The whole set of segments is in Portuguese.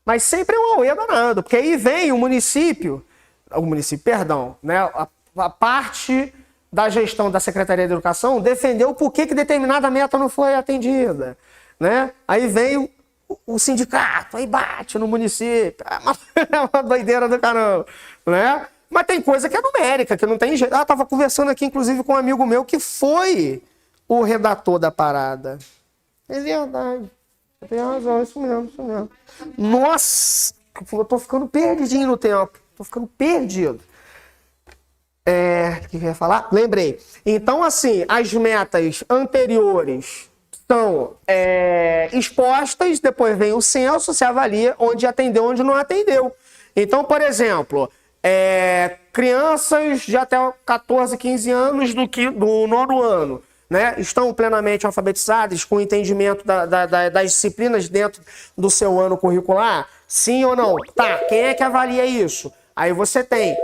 Mas sempre é um auê danado, porque aí vem o município, perdão, né, a parte da gestão da Secretaria de Educação defendeu por que determinada meta não foi atendida, né? Aí vem o sindicato, aí bate no município, é uma doideira do caramba, né? Mas tem coisa que é numérica, que não tem jeito. Ah, tava conversando aqui, inclusive, com um amigo meu que foi o redator da parada. É verdade. Você tem razão, isso mesmo, isso mesmo. Nossa, eu tô ficando perdidinho no tempo. Tô ficando perdido. O que eu ia falar? Lembrei. Então, assim, as metas anteriores são expostas, depois vem o censo, se avalia onde atendeu, onde não atendeu. Então, por exemplo, crianças de até 14, 15 anos do nono ano, né, estão plenamente alfabetizadas, com entendimento das disciplinas dentro do seu ano curricular? Sim ou não? Tá, quem é que avalia isso? Aí você tem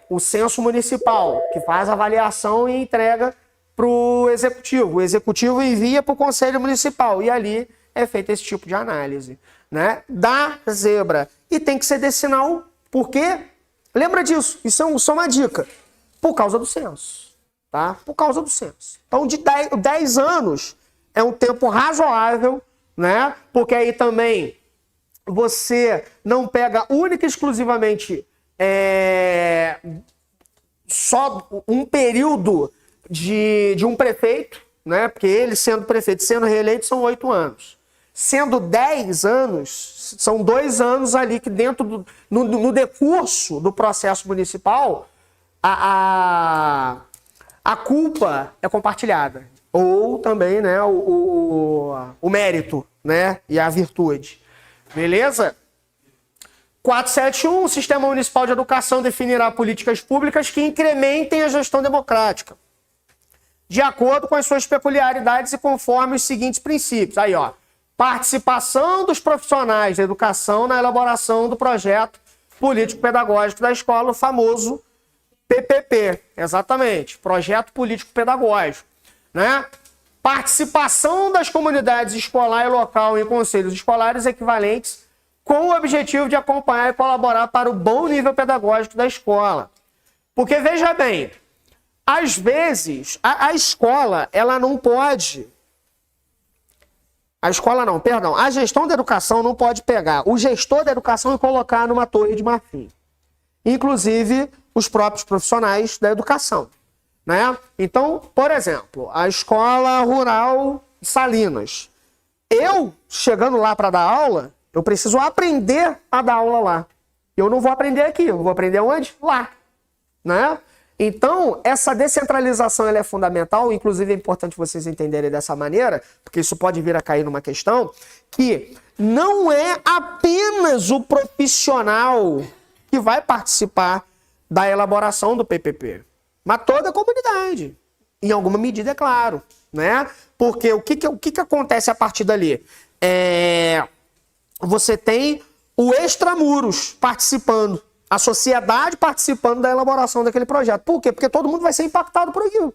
o censo municipal, que faz a avaliação e entrega para o executivo. O executivo envia para o conselho municipal e ali é feito esse tipo de análise, né? Da zebra. E tem que ser decimal, por quê? Lembra disso, isso é só uma dica. Por causa do censo, tá? Por causa do censo. Então, de 10 anos é um tempo razoável, né? Porque aí também você não pega única e exclusivamente só um período de um prefeito, né? Porque ele sendo prefeito, sendo reeleito, são 8 anos. Sendo 10 anos, são 2 anos ali que dentro no decurso do processo municipal, a culpa é compartilhada. Ou também, né, o mérito, né, e a virtude. Beleza? 471, o Sistema Municipal de Educação definirá políticas públicas que incrementem a gestão democrática, de acordo com as suas peculiaridades e conforme os seguintes princípios. Aí, ó. Participação dos profissionais da educação na elaboração do projeto político-pedagógico da escola, o famoso PPP. Exatamente. Projeto político-pedagógico, né? Participação das comunidades escolar e local em conselhos escolares equivalentes com o objetivo de acompanhar e colaborar para o bom nível pedagógico da escola. Porque, veja bem, às vezes, a escola, ela não pode... A escola não, perdão. A gestão da educação não pode pegar o gestor da educação e colocar numa torre de marfim. Inclusive, os próprios profissionais da educação, né? Então, por exemplo, a escola rural Salinas. Eu, chegando lá para dar aula, eu preciso aprender a dar aula lá. Eu não vou aprender aqui, eu vou aprender onde? Lá, né? Então, essa descentralização ela é fundamental, inclusive é importante vocês entenderem dessa maneira, porque isso pode vir a cair numa questão, que não é apenas o profissional que vai participar da elaboração do PPP, mas toda a comunidade, em alguma medida, é claro, né? Porque o que acontece a partir dali? Você tem o extramuros participando, a sociedade participando da elaboração daquele projeto. Por quê? Porque todo mundo vai ser impactado por aquilo,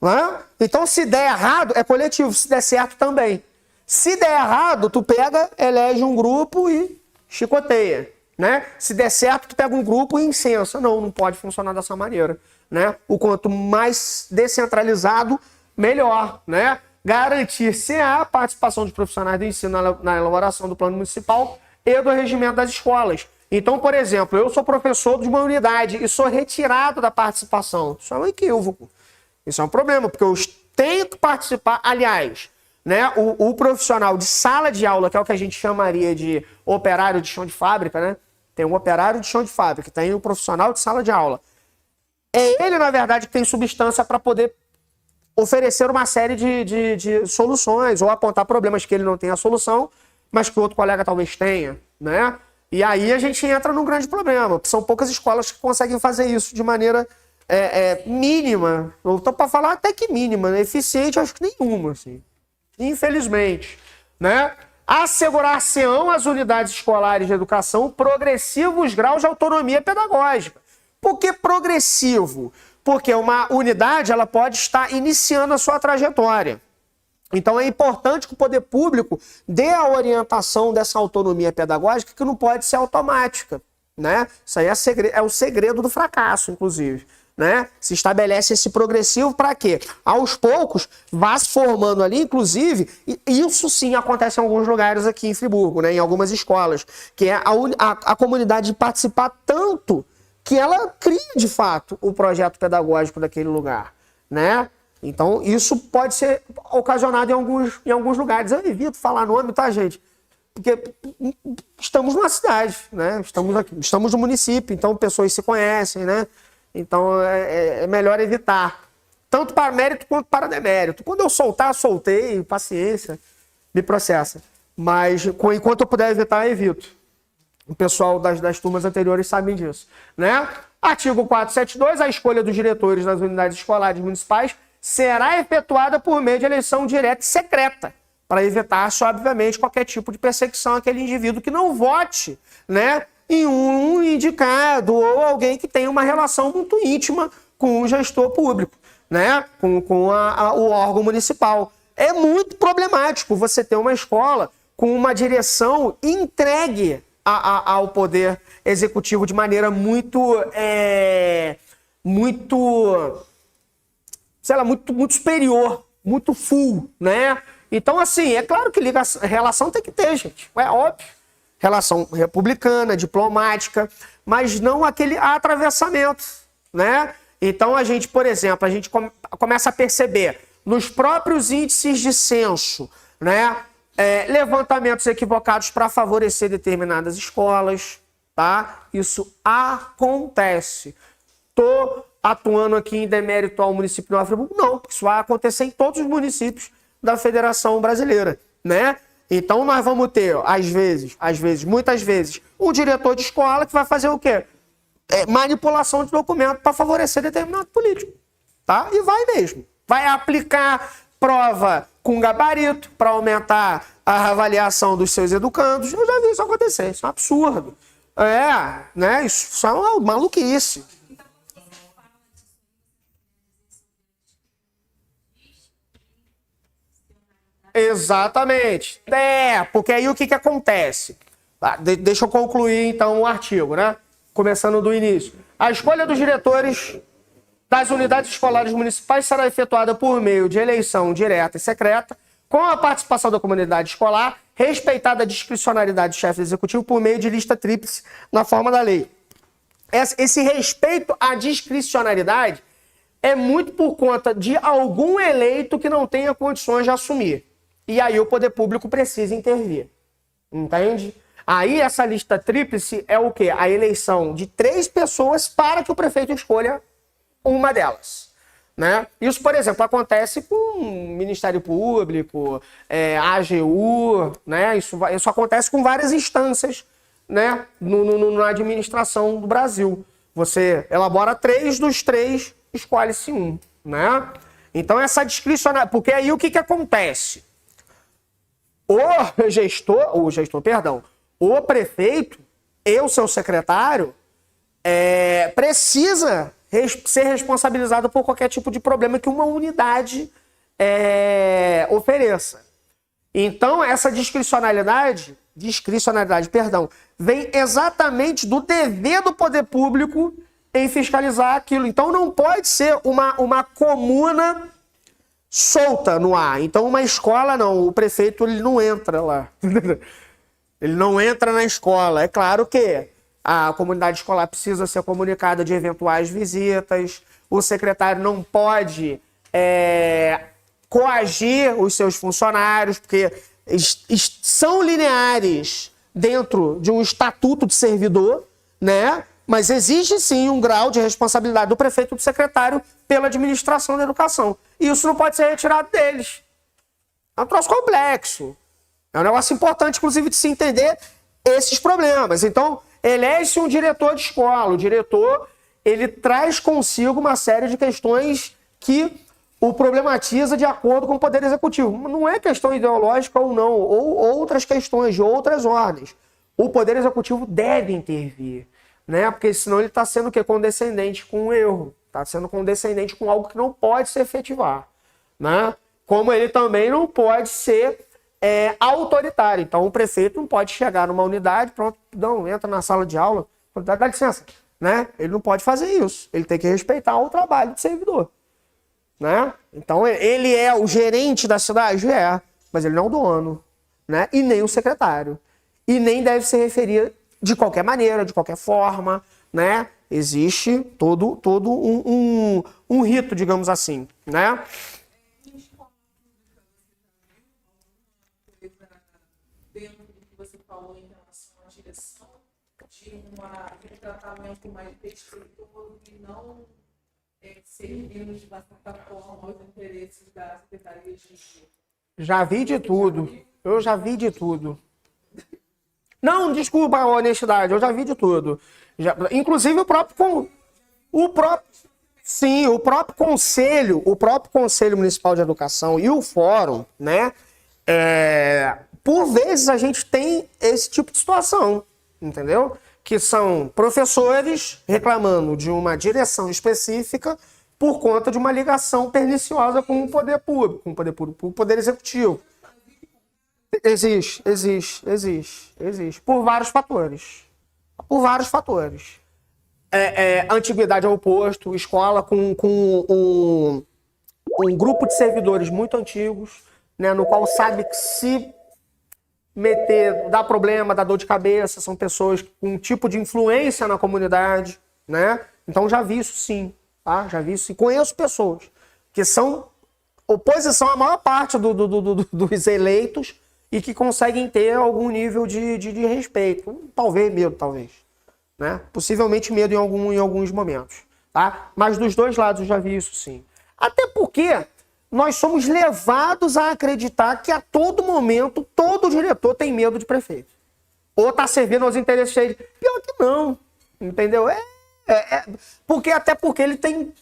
né? Então, se der errado, é coletivo. Se der certo, também. Se der errado, tu pega, elege um grupo e chicoteia, né? Se der certo, tu pega um grupo e incensa. Não pode funcionar dessa maneira, né? O quanto mais descentralizado, melhor, né? Garantir-se a participação dos profissionais do ensino na elaboração do plano municipal e do regimento das escolas. Então, por exemplo, eu sou professor de uma unidade e sou retirado da participação. Isso é um equívoco. Isso é um problema, porque eu tenho que participar. Aliás, né, o profissional de sala de aula, que é o que a gente chamaria de operário de chão de fábrica, né? Tem um operário de chão de fábrica, tem um profissional de sala de aula. É ele, na verdade, que tem substância para poder oferecer uma série de soluções ou apontar problemas que ele não tem a solução, mas que o outro colega talvez tenha, né? E aí a gente entra num grande problema, porque são poucas escolas que conseguem fazer isso de maneira mínima. Eu tô para falar até que mínima, né? Eficiente, acho que nenhuma, assim. Infelizmente, né? Assegurar-se-ão as unidades escolares de educação progressivos graus de autonomia pedagógica. Por que progressivo? Porque uma unidade ela pode estar iniciando a sua trajetória. Então é importante que o poder público dê a orientação dessa autonomia pedagógica, que não pode ser automática, né? Isso aí é o segredo do fracasso, inclusive. Né? Se estabelece esse progressivo para quê? Aos poucos, vá se formando ali, inclusive, e isso sim acontece em alguns lugares aqui em Friburgo, né? Em algumas escolas, que é a comunidade participar tanto que ela cria, de fato, o projeto pedagógico daquele lugar, né? Então, isso pode ser ocasionado em alguns lugares. Eu evito falar nome, tá, gente? Porque estamos numa cidade, né? Estamos no município, então pessoas se conhecem, né? Então, é melhor evitar. Tanto para mérito quanto para demérito. Quando eu soltar, soltei, paciência, me processa. Mas, enquanto eu puder evitar, eu evito. O pessoal das turmas anteriores sabem disso, né? Artigo 472, a escolha dos diretores das unidades escolares municipais será efetuada por meio de eleição direta e secreta, para evitar, obviamente, qualquer tipo de perseguição àquele indivíduo que não vote, né, em um indicado ou alguém que tenha uma relação muito íntima com o gestor público, né, com o órgão municipal. É muito problemático você ter uma escola com uma direção entregue ao poder executivo de maneira muito superior, muito full, né? Então, assim, é claro que relação tem que ter, gente. É óbvio. Relação republicana, diplomática, mas não aquele atravessamento, né? Então, a gente, por exemplo, começa a perceber nos próprios índices de censo, né? Levantamentos equivocados para favorecer determinadas escolas, tá? Isso acontece. Tô atuando aqui em demérito ao município de Nova Friburgo? Não, porque isso vai acontecer em todos os municípios da Federação Brasileira, né? Então nós vamos ter, muitas vezes, um diretor de escola que vai fazer o quê? Manipulação de documento para favorecer determinado político, tá? E vai mesmo. Vai aplicar prova com gabarito para aumentar a avaliação dos seus educandos. Eu já vi isso acontecer, isso é um absurdo. Né? Isso é uma maluquice. Exatamente. Porque aí o que acontece? Deixa eu concluir então o artigo, né? Começando do início. A escolha dos diretores das unidades escolares municipais será efetuada por meio de eleição direta e secreta, com a participação da comunidade escolar, respeitada a discricionariedade do chefe executivo por meio de lista tríplice na forma da lei. Esse respeito à discricionariedade é muito por conta de algum eleito que não tenha condições de assumir. E aí o poder público precisa intervir. Entende? Aí essa lista tríplice é o quê? A eleição de 3 pessoas para que o prefeito escolha uma delas. Né? Isso, por exemplo, acontece com o Ministério Público, AGU, né? Isso acontece com várias instâncias, né? Na administração do Brasil. Você elabora 3, dos 3 escolhe-se um. Né? Então essa discricionalidade... Porque aí o que acontece? O prefeito e o seu secretário precisa ser responsabilizado por qualquer tipo de problema que uma unidade ofereça. Então, essa discricionalidade, vem exatamente do dever do poder público em fiscalizar aquilo. Então, não pode ser uma comuna solta no ar. Então, uma escola, não. O prefeito ele não entra lá. Ele não entra na escola. É claro que a comunidade escolar precisa ser comunicada de eventuais visitas. O secretário não pode coagir os seus funcionários, porque são lineares dentro de um estatuto de servidor, né? Mas existe sim um grau de responsabilidade do prefeito e do secretário pela administração da educação. E isso não pode ser retirado deles. É um troço complexo. É um negócio importante, inclusive, de se entender esses problemas. Então, elege-se um diretor de escola. O diretor, ele traz consigo uma série de questões que o problematiza de acordo com o Poder Executivo. Não é questão ideológica ou não, ou outras questões de outras ordens. O Poder Executivo deve intervir, né? Porque senão ele está sendo o quê? Condescendente com o erro. Está sendo condescendente com algo que não pode se efetivar, né? como ele também não pode ser autoritário. Então, o prefeito não pode chegar numa unidade, pronto, não, entra na sala de aula, dá licença, né? Ele não pode fazer isso. Ele tem que respeitar o trabalho do servidor, né? Então, ele é o gerente da cidade? Mas ele não é o dono, né? E nem o secretário. E nem deve se referir de qualquer maneira, de qualquer forma, né? Existe todo um rito, digamos assim, né? Dentro do que você falou em relação à direção, de um tratamento mais respeitoso e não servindo de uma certa forma aos interesses da Secretaria de Ensino. Já vi de tudo. Eu já vi de tudo. Não, desculpa a honestidade, eu já vi de tudo. Inclusive o próprio Conselho Municipal de Educação e o Fórum, né? Por vezes a gente tem esse tipo de situação, entendeu? Que são professores reclamando de uma direção específica por conta de uma ligação perniciosa com o poder público, com o poder executivo. Existe. Por vários fatores. Antiguidade ao oposto, escola com um grupo de servidores muito antigos, né, no qual sabe que se meter, dá problema, dá dor de cabeça, são pessoas com um tipo de influência na comunidade, né? Então já vi isso sim, tá? Já vi isso sim. Conheço pessoas que são oposição à maior parte dos eleitos e que conseguem ter algum nível de respeito. Talvez medo, né? Possivelmente medo em alguns momentos, tá? Mas dos dois lados eu já vi isso sim. Até porque nós somos levados a acreditar que a todo momento todo diretor tem medo de prefeito. Ou está servindo aos interesses dele. Pior que não, entendeu? Até porque ele tem,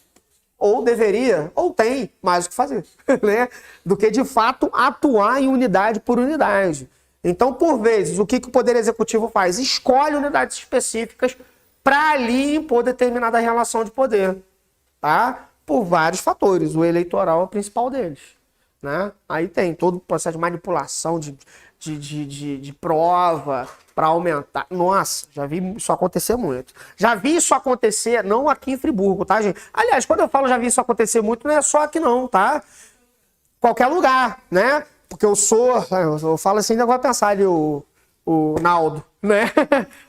ou deveria, ou tem mais o que fazer, né? Do que de fato atuar em unidade por unidade. Então, por vezes, o que o Poder Executivo faz? Escolhe unidades específicas para ali impor determinada relação de poder, tá? Por vários fatores. O eleitoral é o principal deles, né? Aí tem todo o processo de manipulação de prova para aumentar. Nossa, já vi isso acontecer muito. Já vi isso acontecer, não aqui em Friburgo, tá, gente? Aliás, quando eu falo já vi isso acontecer muito, não é só aqui não, tá? Qualquer lugar, né? Porque eu falo assim, ainda vou pensar ali o Naldo, né?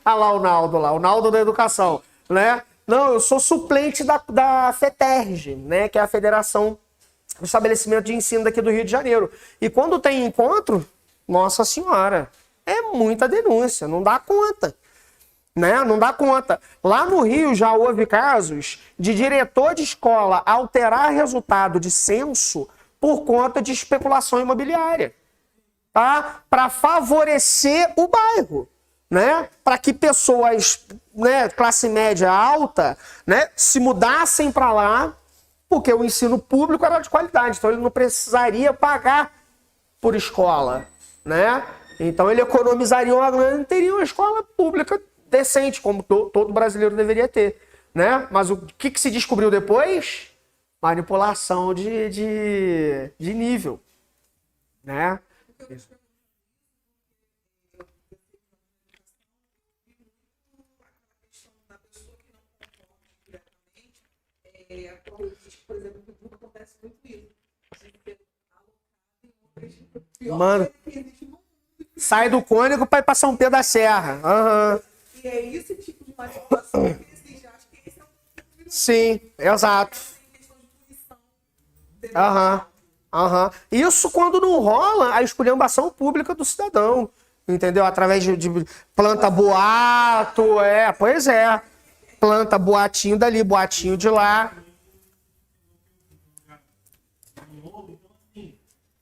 Olha lá o Naldo da Educação, né? Não, eu sou suplente da FETERJ, né? Que é a Federação do Estabelecimento de Ensino daqui do Rio de Janeiro. E quando tem encontro, nossa senhora, é muita denúncia, não dá conta, né? Não dá conta. Lá no Rio já houve casos de diretor de escola alterar resultado de censo por conta de especulação imobiliária, tá? Para favorecer o bairro, né? Para que pessoas, né, classe média alta, né, se mudassem para lá, porque o ensino público era de qualidade, então ele não precisaria pagar por escola, né? Então ele economizaria uma grana e teria uma escola pública decente, como todo brasileiro deveria ter, né? Mas o que se descobriu depois? Manipulação de nível, né? Por exemplo, no acontece muito isso. Mano, sai do Cônigo para ir para São Pedro da Serra. Uhum. E é esse tipo de manipulação que existe. Acho que esse é um... Sim, exato. Isso quando não rola a esculhambação pública do cidadão, entendeu? Através de planta boato, pois é. Planta boatinho dali, boatinho de lá.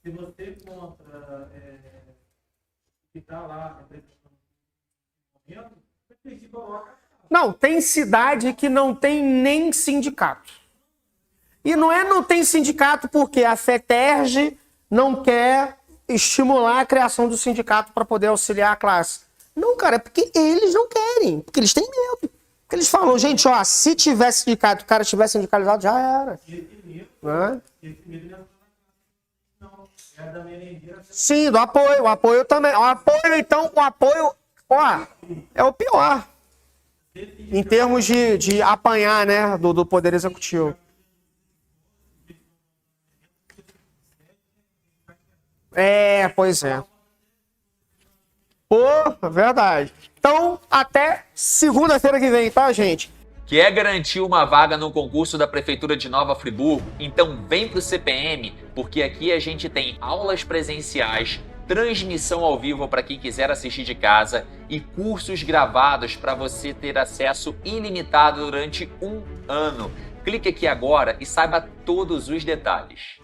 Se você contra que está lá não, tem cidade que não tem nem sindicato. E não tem sindicato porque a FETERJ não quer estimular a criação do sindicato para poder auxiliar a classe. Não, cara, é porque eles não querem, porque eles têm medo. Porque eles falam, gente, ó, se tivesse sindicato, o cara tivesse sindicalizado, já era. Né? É da merendeira. Sim, do apoio. O apoio também. O apoio, então, o apoio, ó, é o pior. Em termos de apanhar, né, do Poder Executivo. É, pois é. Pô, é verdade. Então, até segunda-feira que vem, tá, gente? Quer garantir uma vaga no concurso da Prefeitura de Nova Friburgo? Então vem pro CPM, porque aqui a gente tem aulas presenciais, transmissão ao vivo para quem quiser assistir de casa e cursos gravados para você ter acesso ilimitado durante 1 ano. Clique aqui agora e saiba todos os detalhes.